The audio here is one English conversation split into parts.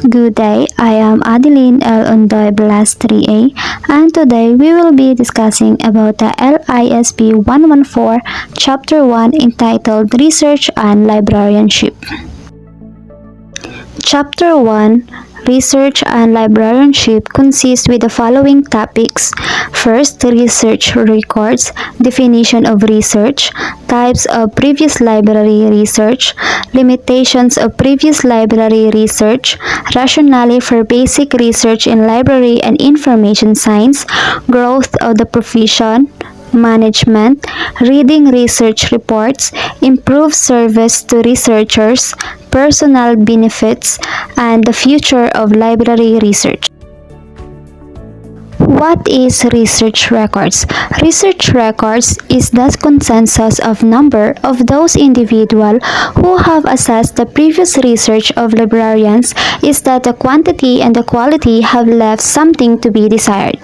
Good day, I am Adeline L. Undoy Blas 3A, and today we will be discussing about the LISP 114 Chapter 1 entitled Research and Librarianship. Chapter 1 Research and Librarianship consists with the following topics. First, research records, definition of research, types of previous library research, limitations of previous library research, rationale for basic research in library and information science, growth of the profession, management, reading research reports, improve service to researchers, personal benefits, and the future of library research. What is research records? Research records is the consensus of number of those individuals who have assessed the previous research of librarians is that the quantity and the quality have left something to be desired.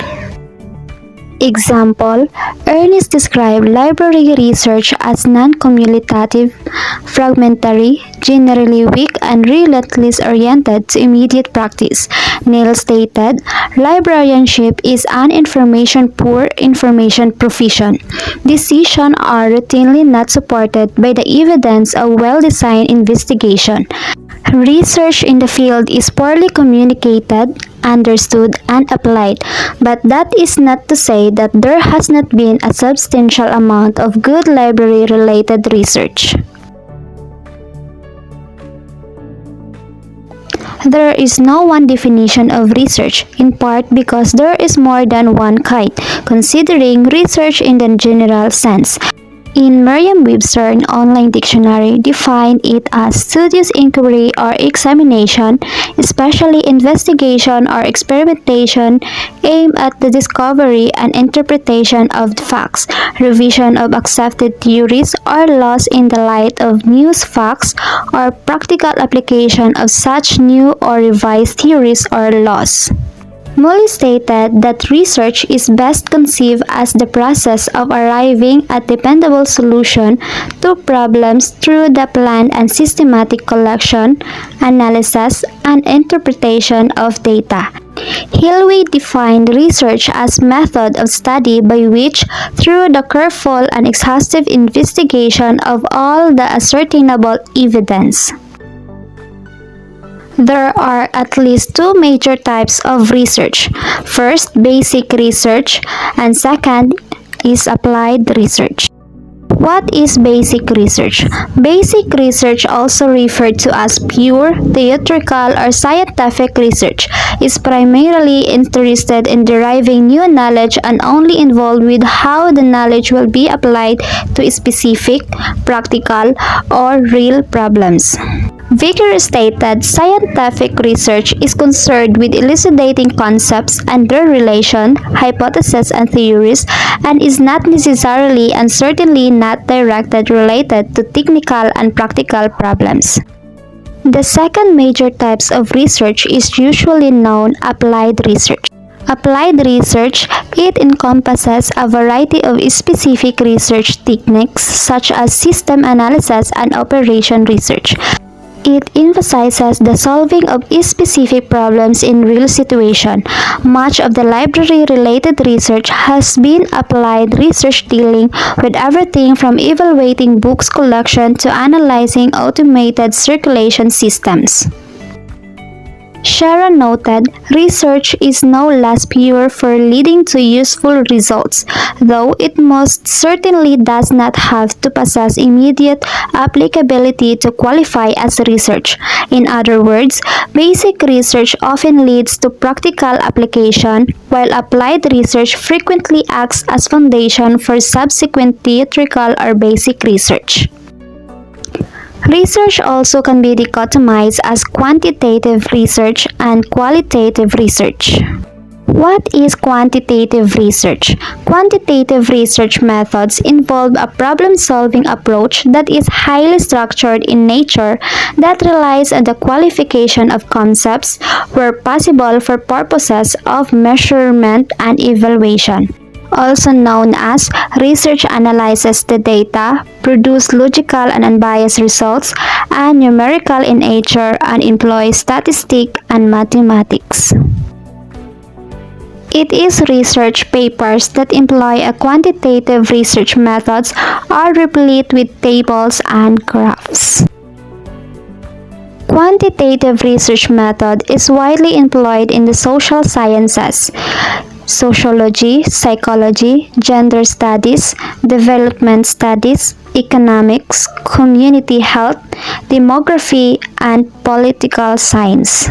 Example, Ernest described library research as non-cumulative, fragmentary, generally weak, and relentless oriented to immediate practice. Neil stated, librarianship is an information-poor information profession. Decisions are routinely not supported by the evidence of well-designed investigation. Research in the field is poorly communicated, understood, and applied, but that is not to say that there has not been a substantial amount of good library-related research. There is no one definition of research, in part because there is more than one kind, considering research in the general sense. In Merriam-Webster, an online dictionary defined it as studious inquiry or examination, especially investigation or experimentation aimed at the discovery and interpretation of the facts, revision of accepted theories or laws in the light of new facts, or practical application of such new or revised theories or laws. Mully stated that research is best conceived as the process of arriving at dependable solution to problems through the planned and systematic collection, analysis, and interpretation of data. Hilwe defined research as method of study by which, through the careful and exhaustive investigation of all the ascertainable evidence, there are at least two major types of research. First, basic research, and second is applied research. What is basic research? Basic research, also referred to as pure, theoretical, or scientific research, is primarily interested in deriving new knowledge and only involved with how the knowledge will be applied to specific, practical, or real problems. Vicker stated scientific research is concerned with elucidating concepts and their relation, hypotheses, and theories, and is not necessarily and certainly not directly related to technical and practical problems. The second major types of research is usually known applied research. Applied research, it encompasses a variety of specific research techniques such as system analysis and operation research. It emphasizes the solving of specific problems in real situations. Much of the library-related research has been applied research dealing with everything from evaluating books collection to analyzing automated circulation systems. Sharon noted, research is no less pure for leading to useful results, though it most certainly does not have to possess immediate applicability to qualify as research. In other words, basic research often leads to practical application, while applied research frequently acts as foundation for subsequent theoretical or basic research. Research also can be dichotomized as quantitative research and qualitative research. What is quantitative research? Quantitative research methods involve a problem-solving approach that is highly structured in nature that relies on the qualification of concepts where possible for purposes of measurement and evaluation. also known as research analyzes the data, produce logical and unbiased results, and numerical in nature and employs statistics and mathematics. It is research papers that employ a quantitative research methods are replete with tables and graphs. Quantitative research method is widely employed in the social sciences, sociology, psychology, gender studies, development studies, economics, community health, demography, and political science.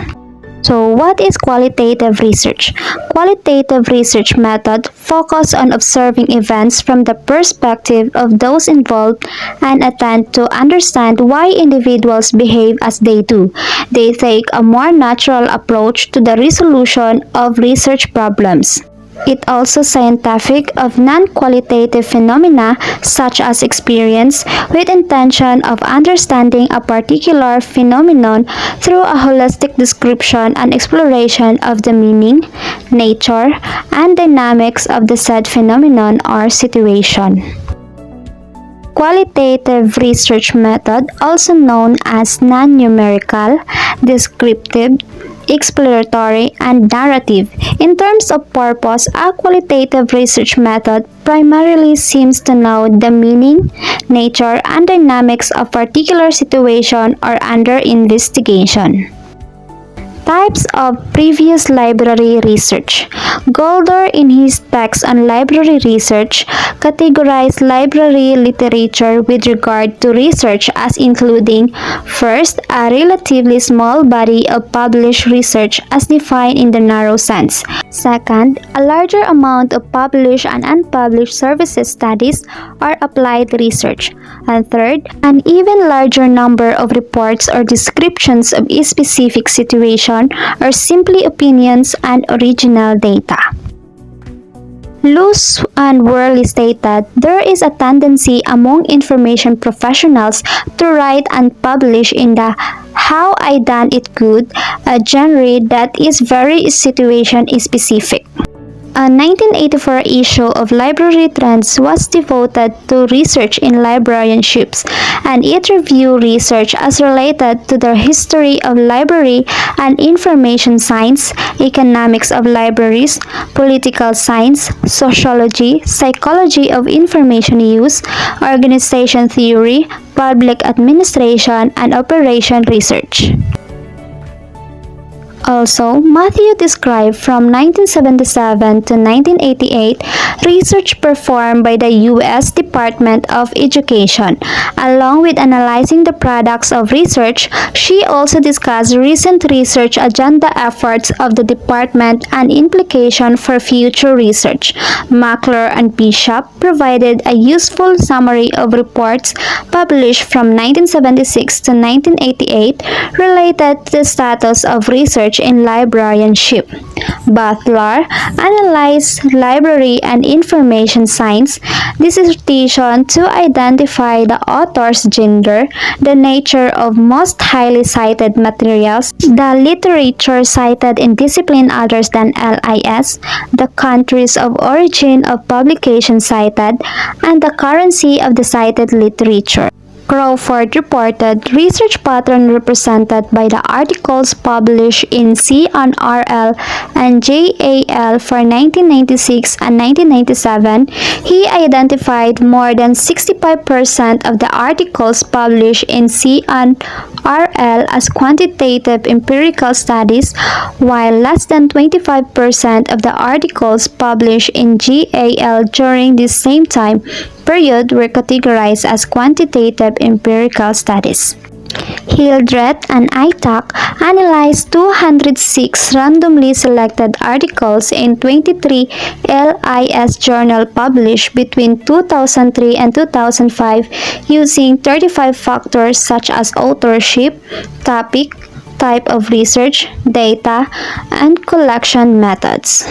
So, what is qualitative research? Qualitative research method focus on observing events from the perspective of those involved and attempt to understand why individuals behave as they do. They take a more natural approach to the resolution of research problems. It also scientific of non-qualitative phenomena such as experience with intention of understanding a particular phenomenon through a holistic description and exploration of the meaning, nature, and dynamics of the said phenomenon or situation. Qualitative research method, also known as non-numerical, descriptive, exploratory, and narrative. In terms of purpose, a qualitative research method primarily seems to know the meaning, nature, and dynamics of particular situation or under investigation. Types of previous library research. Golder, in his text on library research, categorized library literature with regard to research as including, first, a relatively small body of published research as defined in the narrow sense. Second, a larger amount of published and unpublished services studies or applied research. And third, an even larger number of reports or descriptions of a specific situation or simply opinions and original data. Loose and worldly stated, there is a tendency among information professionals to write and publish in the "how I done it good," a genre that is very situation specific. A 1984 issue of Library Trends was devoted to research in librarianships, and it reviewed research as related to the history of library and information science, economics of libraries, political science, sociology, psychology of information use, organization theory, public administration, and operation research. Also, Matthew described from 1977 to 1988 research performed by the U.S. Department of Education. Along with analyzing the products of research, she also discussed recent research agenda efforts of the department and implication for future research. Mackler and Bishop provided a useful summary of reports published from 1976 to 1988 related to the status of research in librarianship. Butler analyzed library and information science dissertation to identify the author's gender, the nature of most highly cited materials, the literature cited in discipline other than LIS, the countries of origin of publication cited, and the currency of the cited literature. Crawford reported research pattern represented by the articles published in CNRL and JAL for 1996 and 1997. He identified more than 65% of the articles published in CNRL as quantitative empirical studies, while less than 25% of the articles published in JAL during this same time period were categorized as quantitative empirical studies. Hildreth and Aitak analyzed 206 randomly selected articles in 23 LIS journals published between 2003 and 2005 using 35 factors such as authorship, topic, type of research, data, and collection methods.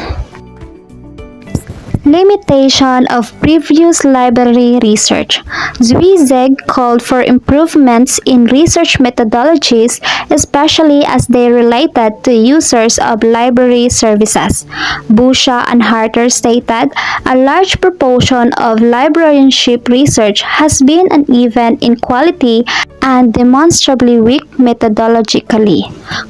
Limitation of previous library research. Zweig called for improvements in research methodologies, especially as they related to users of library services. Busha and Harter stated, a large proportion of librarianship research has been uneven in quality and demonstrably weak methodologically.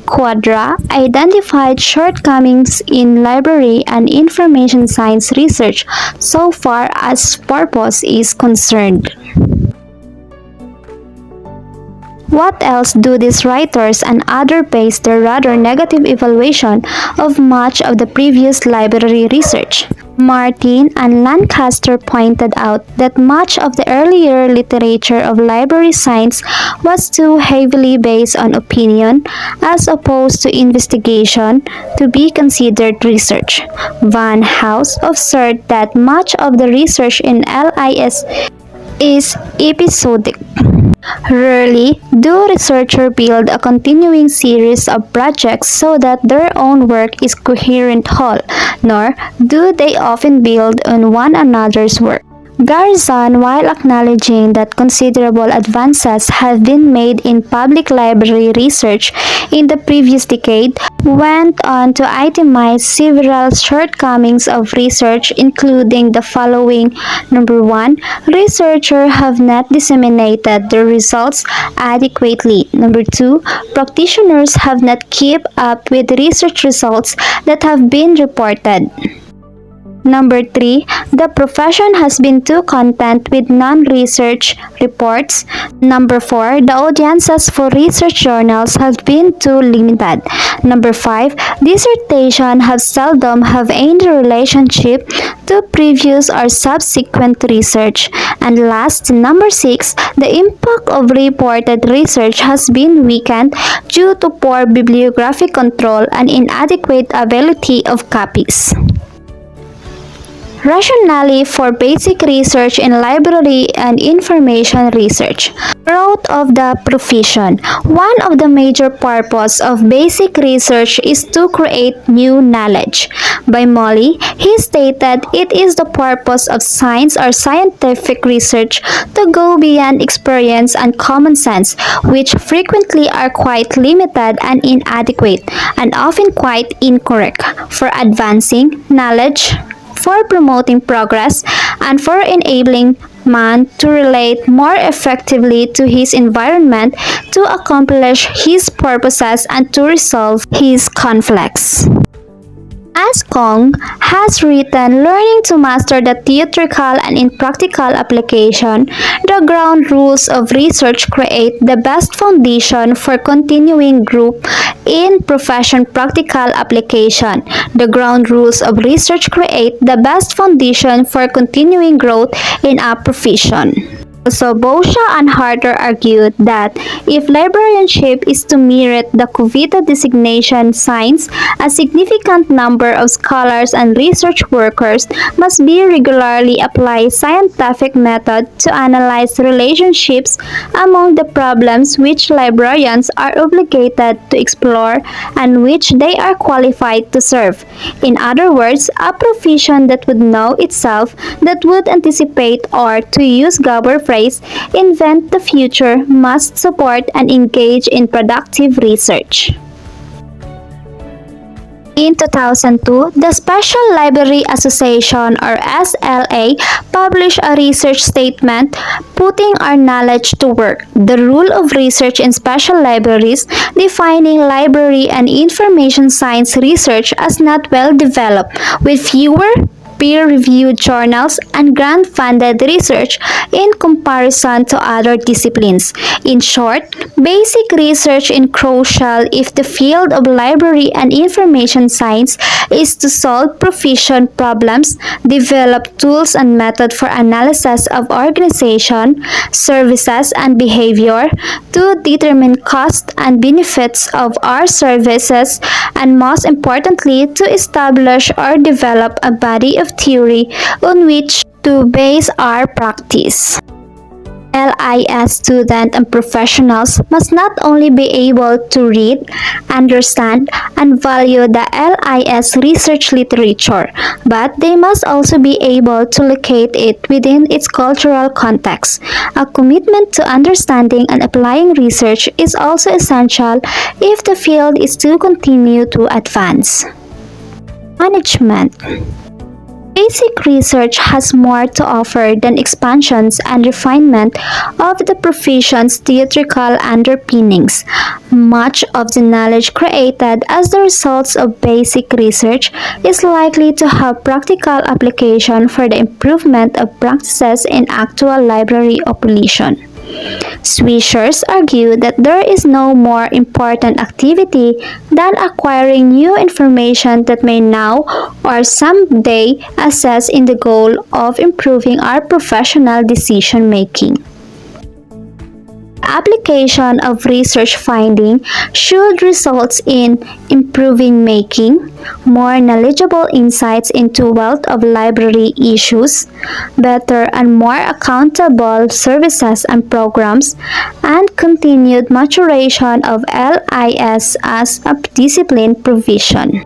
Quadra identified shortcomings in library and information science research so far as purpose is concerned. What else do these writers and others base their rather negative evaluation of much of the previous library research? Martin and Lancaster pointed out that much of the earlier literature of library science was too heavily based on opinion as opposed to investigation to be considered research. Van House observed that much of the research in LIS is episodic. Rarely do researchers build a continuing series of projects so that their own work is coherent whole, nor do they often build on one another's work. Garzon, while acknowledging that considerable advances have been made in public library research in the previous decade, went on to itemize several shortcomings of research, including the following. Number 1, researchers have not disseminated their results adequately. Number 2, practitioners have not kept up with research results that have been reported. Number 3, the profession has been too content with non-research reports. Number 4, the audiences for research journals have been too limited. Number 5, dissertation have seldom have any relationship to previous or subsequent research. And last, number 6, the impact of reported research has been weakened due to poor bibliographic control and inadequate availability of copies. Rationale for basic research in library and information research. Growth of the profession. One of the major purposes of basic research is to create new knowledge. By Molly, he stated it is the purpose of science or scientific research to go beyond experience and common sense, which frequently are quite limited and inadequate, and often quite incorrect, for advancing knowledge, for promoting progress, and for enabling man to relate more effectively to his environment, to accomplish his purposes, and to resolve his conflicts. As Kong has written, learning to master the theoretical and in practical application, the ground rules of research create the best foundation for continuing growth in profession practical application. The ground rules of research create the best foundation for continuing growth in a profession. Also, Busha and Harter argued that if librarianship is to merit the coveted designation science, a significant number of scholars and research workers must be regularly apply scientific method to analyze relationships among the problems which librarians are obligated to explore and which they are qualified to serve. In other words, a profession that would know itself, that would anticipate, or to use Gabor phrase, invent the future, must support and engage in productive research. In 2002, the Special Library Association or SLA published a research statement putting our knowledge to work, the rule of research in special libraries, defining library and information science research as not well developed, with fewer peer-reviewed journals and grant-funded research in comparison to other disciplines. In short, basic research is crucial if the field of library and information science is to solve profession problems, develop tools and methods for analysis of organization, services, and behavior, to determine cost and benefits of our services, and most importantly, to establish or develop a body of theory on which to base our practice. LIS students and professionals must not only be able to read, understand, and value the LIS research literature, but they must also be able to locate it within its cultural context. A commitment to understanding and applying research is also essential if the field is to continue to advance. Management. Basic research has more to offer than expansions and refinement of the profession's theoretical underpinnings. Much of the knowledge created as the results of basic research is likely to have practical application for the improvement of practices in actual library operation. Swishers argue that there is no more important activity than acquiring new information that may now or someday assist in the goal of improving our professional decision making. Application of research finding should result in improving making more knowledgeable insights into wealth of library issues, better and more accountable services and programs, and continued maturation of LIS as a discipline provision.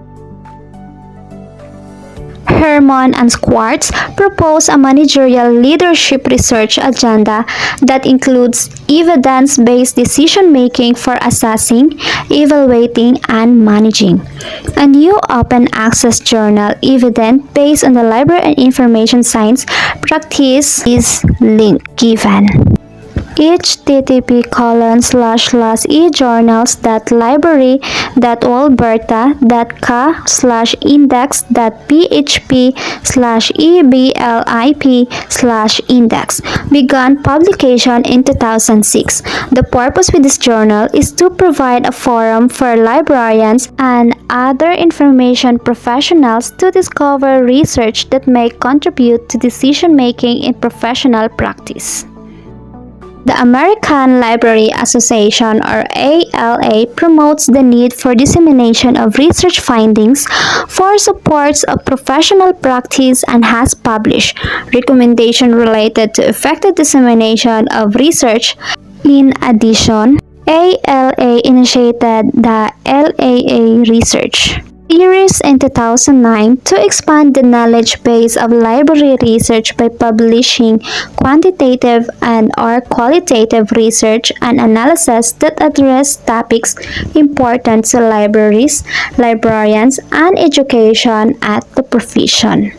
Herman and Schwartz propose a managerial leadership research agenda that includes evidence-based decision-making for assessing, evaluating, and managing. A new open-access journal, Evident, based on the Library and Information Science practice is link given. http://ejournals.library.walberta.ca/index/eblip/index began publication in 2006. The purpose with this journal is to provide a forum for librarians and other information professionals to discover research that may contribute to decision making in professional practice. The American Library Association, or ALA, promotes the need for dissemination of research findings for supports of professional practice and has published recommendations related to effective dissemination of research. In addition, ALA initiated the LAA Research series in 2009 to expand the knowledge base of library research by publishing quantitative and/or qualitative research and analysis that address topics important to libraries, librarians, and education at the profession.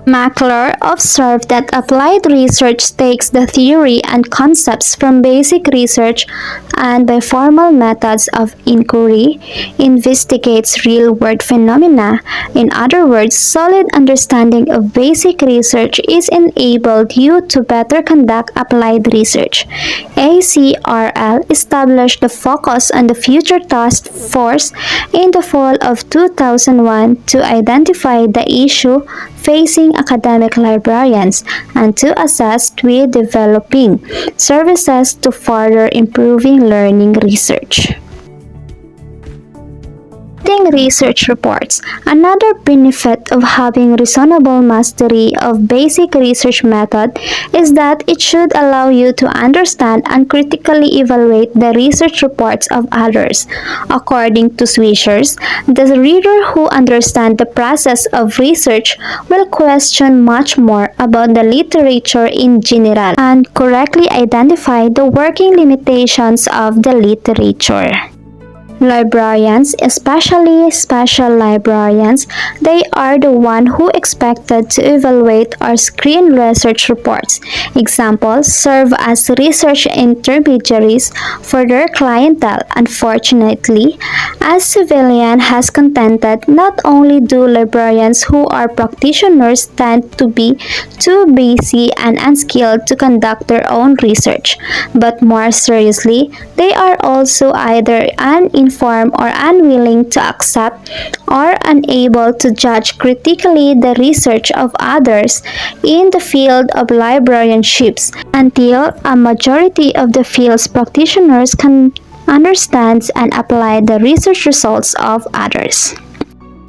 Mackler observed that applied research takes the theory and concepts from basic research and by formal methods of inquiry investigates real-world phenomena. In other words, solid understanding of basic research is enabled you to better conduct applied research. ACRL established the Focus on the Future Task Force in the fall of 2001 to identify the issue facing academic librarians and to assist with developing services to further improving learning research. Research reports. Another benefit of having reasonable mastery of basic research method is that it should allow you to understand and critically evaluate the research reports of others. According to Swishers, the reader who understands the process of research will question much more about the literature in general and correctly identify the working limitations of the literature. Librarians, especially special librarians, they are the one who expected to evaluate or screen research reports. Examples serve as research intermediaries for their clientele. Unfortunately, as Civilian has contended, not only do librarians who are practitioners tend to be too busy and unskilled to conduct their own research, but more seriously, they are also either uninformed or unwilling to accept or unable to judge critically the research of others in the field of librarianships until a majority of the field's practitioners can understand and apply the research results of others.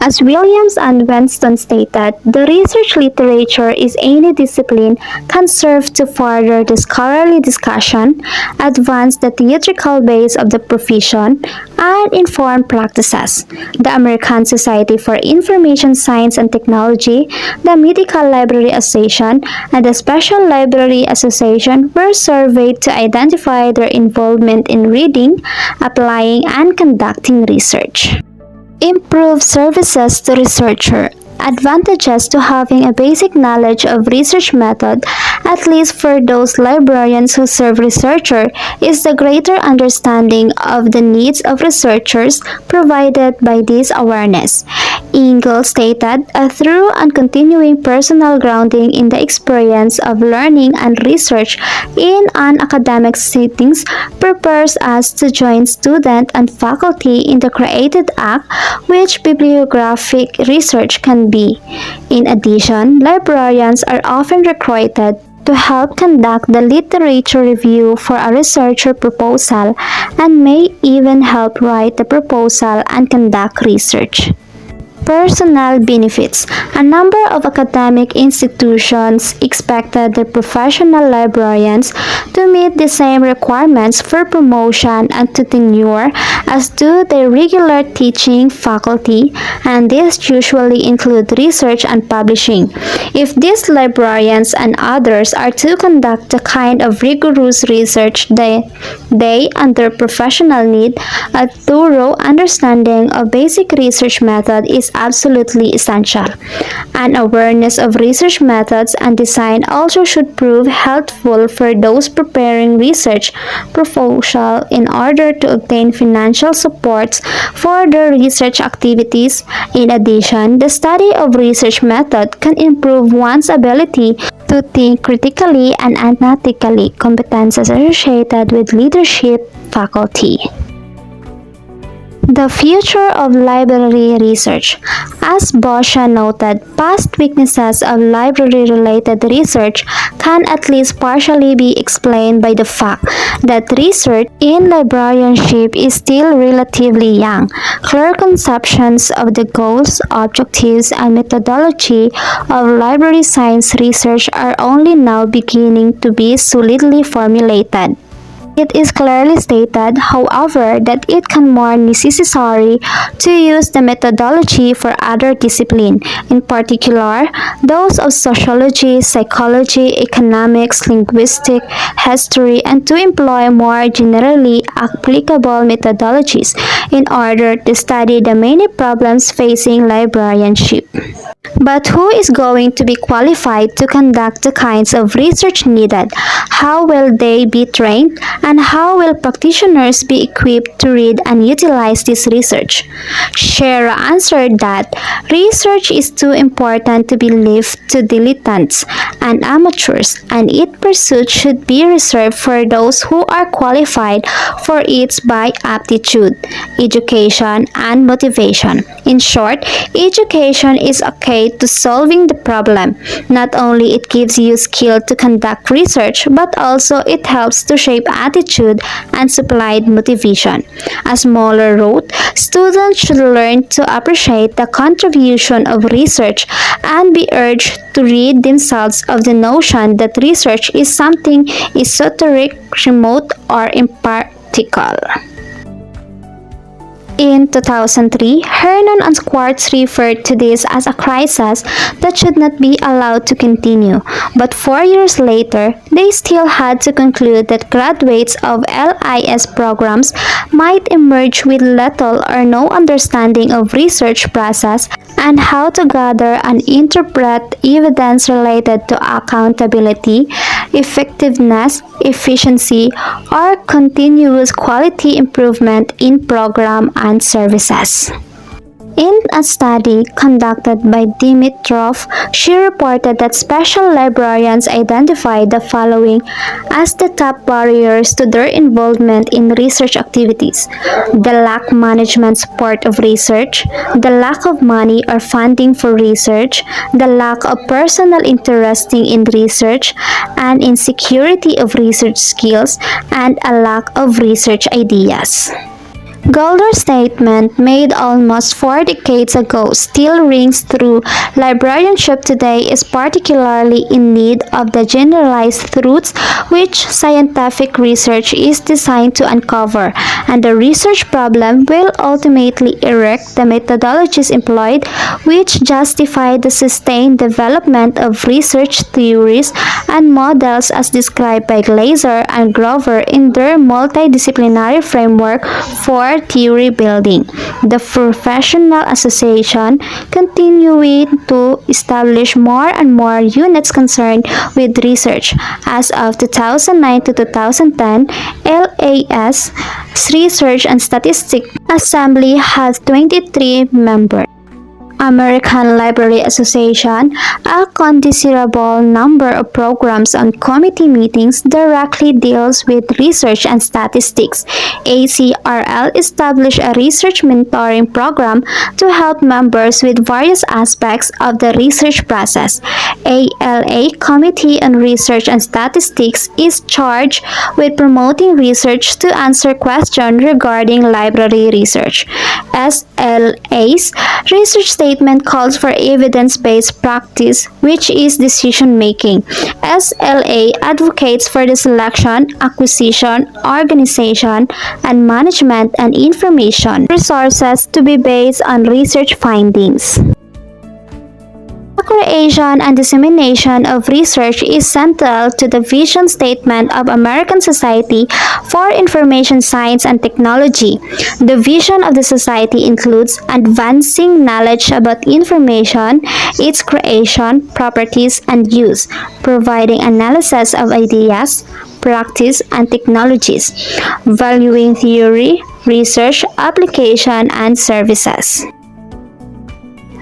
As Williams and Winston stated, the research literature is any discipline can serve to further the scholarly discussion, advance the theoretical base of the profession, and inform practices. The American Society for Information Science and Technology, the Medical Library Association, and the Special Library Association were surveyed to identify their involvement in reading, applying, and conducting research. Improve services to researcher. Advantages to having a basic knowledge of research method, at least for those librarians who serve researcher, is the greater understanding of the needs of researchers provided by this awareness. Ingalls stated, a thorough and continuing personal grounding in the experience of learning and research in an academic settings prepares us to join student and faculty in the created act which bibliographic research can be. In addition, librarians are often recruited to help conduct the literature review for a researcher proposal and may even help write the proposal and conduct research. Personnel benefits. A number of academic institutions expected their professional librarians to meet the same requirements for promotion and to tenure as do their regular teaching faculty, and these usually include research and publishing. If these librarians and others are to conduct the kind of rigorous research they and their professional need, a thorough understanding of basic research method is absolutely essential. An awareness of research methods and design also should prove helpful for those preparing research proposal in order to obtain financial supports for their research activities. In addition, the study of research method can improve one's ability to think critically and analytically, competences associated with leadership faculty. The future of library research. As Boscia noted, past weaknesses of library-related research can at least partially be explained by the fact that research in librarianship is still relatively young. Clear conceptions of the goals, objectives, and methodology of library science research are only now beginning to be solidly formulated. It is clearly stated, however, that it can more necessary to use the methodology for other disciplines, in particular those of sociology, psychology, economics, linguistics, history, and to employ more generally applicable methodologies in order to study the many problems facing librarianship. But who is going to be qualified to conduct the kinds of research needed? How will they be trained? And how will practitioners be equipped to read and utilize this research? Shera answered that research is too important to be left to dilettantes and amateurs, and its pursuit should be reserved for those who are qualified for it by aptitude, education, and motivation. In short, education is a key to solving the problem. Not only it gives you skill to conduct research, but also it helps to shape attitude and supplied motivation. As Moeller wrote, students should learn to appreciate the contribution of research and be urged to rid themselves of the notion that research is something esoteric, remote, or impractical. In 2003, Hernon and Schwartz referred to this as a crisis that should not be allowed to continue, but 4 years later, they still had to conclude that graduates of LIS programs might emerge with little or no understanding of research process and how to gather and interpret evidence related to accountability, effectiveness, efficiency, or continuous quality improvement in program and services. In a study conducted by Dimitrov, she reported that special librarians identified the following as the top barriers to their involvement in research activities: the lack of management support of research, the lack of money or funding for research, the lack of personal interest in research, and insecurity of research skills, and a lack of research ideas. Golder's statement, made almost 4 decades ago, still rings true. Librarianship today is particularly in need of the generalized truths which scientific research is designed to uncover, and the research problem will ultimately erect the methodologies employed which justify the sustained development of research theories and models as described by Glaser and Grover in their multidisciplinary framework for theory building. The Professional Association continuing to establish more and more units concerned with research. As of 2009 to 2010, LAS Research and Statistics Assembly has 23 members. American Library Association, a considerable number of programs and committee meetings directly deals with research and statistics. ACRL established a research mentoring program to help members with various aspects of the research process. ALA Committee on Research and Statistics is charged with promoting research to answer questions regarding library research. SLA's research statement calls for evidence-based practice, which is decision-making. SLA advocates for the selection, acquisition, organization, and management and information resources to be based on research findings. The creation and dissemination of research is central to the vision statement of American Society for Information Science and Technology. The vision of the society includes advancing knowledge about information, its creation, properties, and use, providing analysis of ideas, practice, and technologies, valuing theory, research, application, and services.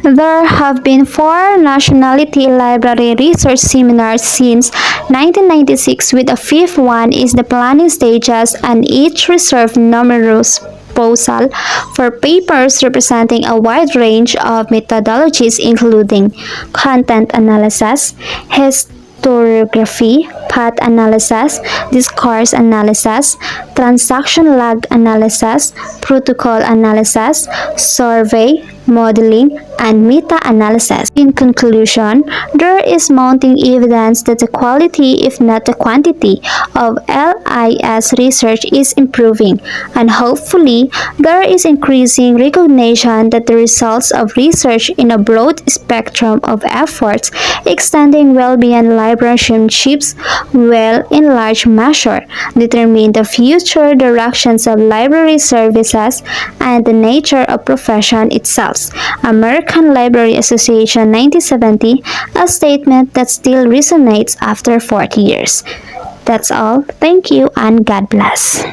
There have been 4 nationality library research seminars since 1996, with a 5th one in the planning stages, and each reserved numerous proposal for papers representing a wide range of methodologies including content analysis, historiography, path analysis, discourse analysis, transaction log analysis, protocol analysis, survey, modeling, and meta-analysis. In conclusion, there is mounting evidence that the quality, if not the quantity, of LIS research is improving, and hopefully, there is increasing recognition that the results of research in a broad spectrum of efforts extending well beyond librarianships will, in large measure, determine the future directions of library services and the nature of profession itself. American Library Association 1970, a statement that still resonates after 40 years. That's all. Thank you and God bless.